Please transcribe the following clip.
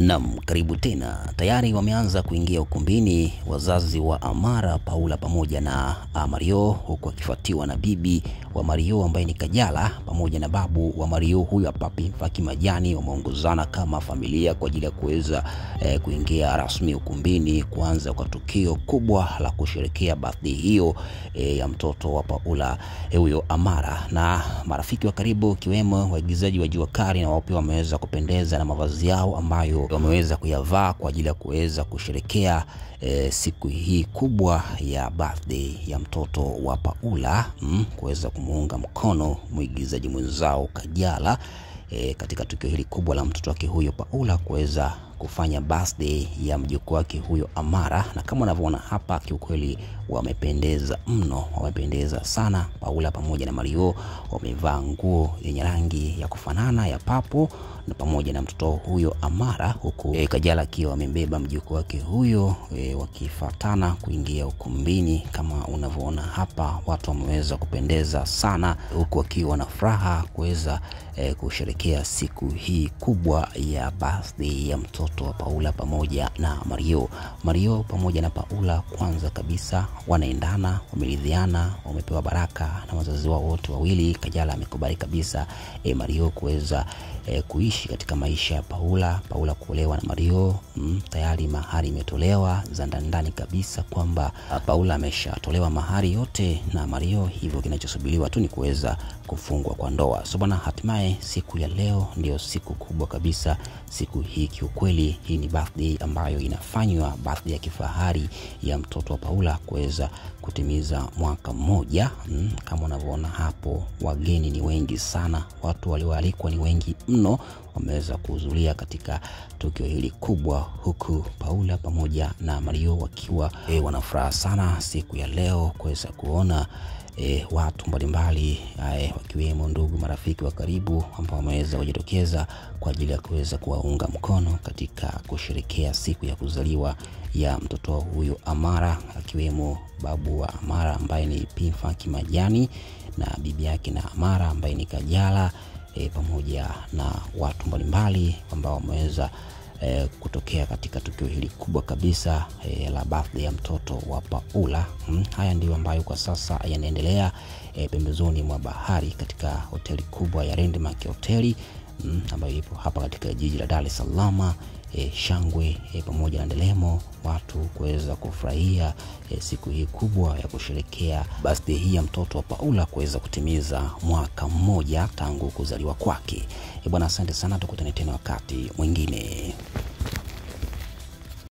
Naam, karibu tena. Tayari wameanza kuingia ukumbini wazazi wa Amara, Paula pamoja na Mario, huku akifuatiwa na bibi wa Mario ambaye ni Kajala pamoja na babu wa Mario huyu hapa Pimfaki Majani. Wameongozana kama familia kwa ajili ya kuweza kuingia rasmi ukumbini kuanza kwa tukio kubwa la kusherehekea birthday hiyo ya mtoto wa Paula huyo Amara, na marafiki wa karibu kiwemo waigizaji wa Jua Kali na wao pia wameweza kupendeza na mavazi yao ambayo wameweza kuyavaa kwa ajili ya kuweza kusherehekea siku hii kubwa ya birthday ya mtoto wa Paula, kuweza kumuunga mkono mwigizaji mwenzao Kajala katika tukio hili kubwa la mtoto wake huyo Paula kuweza kufanya birthday ya mjukuu wake huyo Amara. Na kama unavyoona hapa, kiukweli wamependeza mno, wamependeza sana. Paula pamoja na Mario wamevaa nguo yenye rangi ya kufanana ya papo na pamoja na mtoto huyo Amara, huku Kajala akiwa amembeba mjukuu wake huyo wakifuatana kuingia ukumbini. Kama unavyoona hapa, watu wameweza kupendeza sana huku wakiwa na furaha kuweza kusherehekea siku hii kubwa ya birthday ya mtoto wa Paula pamoja na Mario. Mario pamoja na Paula kwanza kabisa wanaendana, wameridhiana, wamepewa baraka na wazazi wao wote wawili. Kajala amekubali kabisa Mario kuweza kuishi katika maisha ya Paula kuolewa na Mario. Tayari mahari imetolewa za ndani kabisa kwamba Paula ameshatolewa mahari yote na Mario, hivyo kinachosubiriwa tu ni kuweza kufungwa kwa ndoa. So bwana, hatimaye siku ya leo ndio siku kubwa kabisa. Siku hii kiukweli, hii ni birthday ambayo inafanywa, birthday ya kifahari ya mtoto wa Paula kuweza kutimiza mwaka mmoja. Kama unavyoona hapo, wageni ni wengi sana, watu walioalikwa ni wengi mno, wameweza kuhudhuria katika tukio hili kubwa, huku Paula pamoja na Mario wakiwa wanafuraha sana siku ya leo kuweza kuona watu mbalimbali wakiwemo ndugu, marafiki wa karibu ambao wameweza kujitokeza kwa ajili ya kuweza kuwaunga mkono katika kusherehekea siku ya kuzaliwa ya mtoto huyo Amara, akiwemo babu wa Amara ambaye ni Pimfaki Majani na bibi yake na Amara ambaye ni Kajala, pamoja na watu mbalimbali ambao wameweza kutokea katika tukio hili kubwa kabisa la birthday ya mtoto wa Paula. Haya ndio ambayo kwa sasa yanaendelea pembezoni mwa bahari katika hoteli kubwa ya Landmark Hoteli ambayo ipo hapa katika jiji la Dar es Salaam. Shangwe pamoja na ndelemo, watu kuweza kufurahia siku hii kubwa ya kusherehekea birthday hii ya mtoto wa Paula kuweza kutimiza mwaka mmoja tangu kuzaliwa kwake. Bwana, asante sana, tukutane tena wakati mwingine.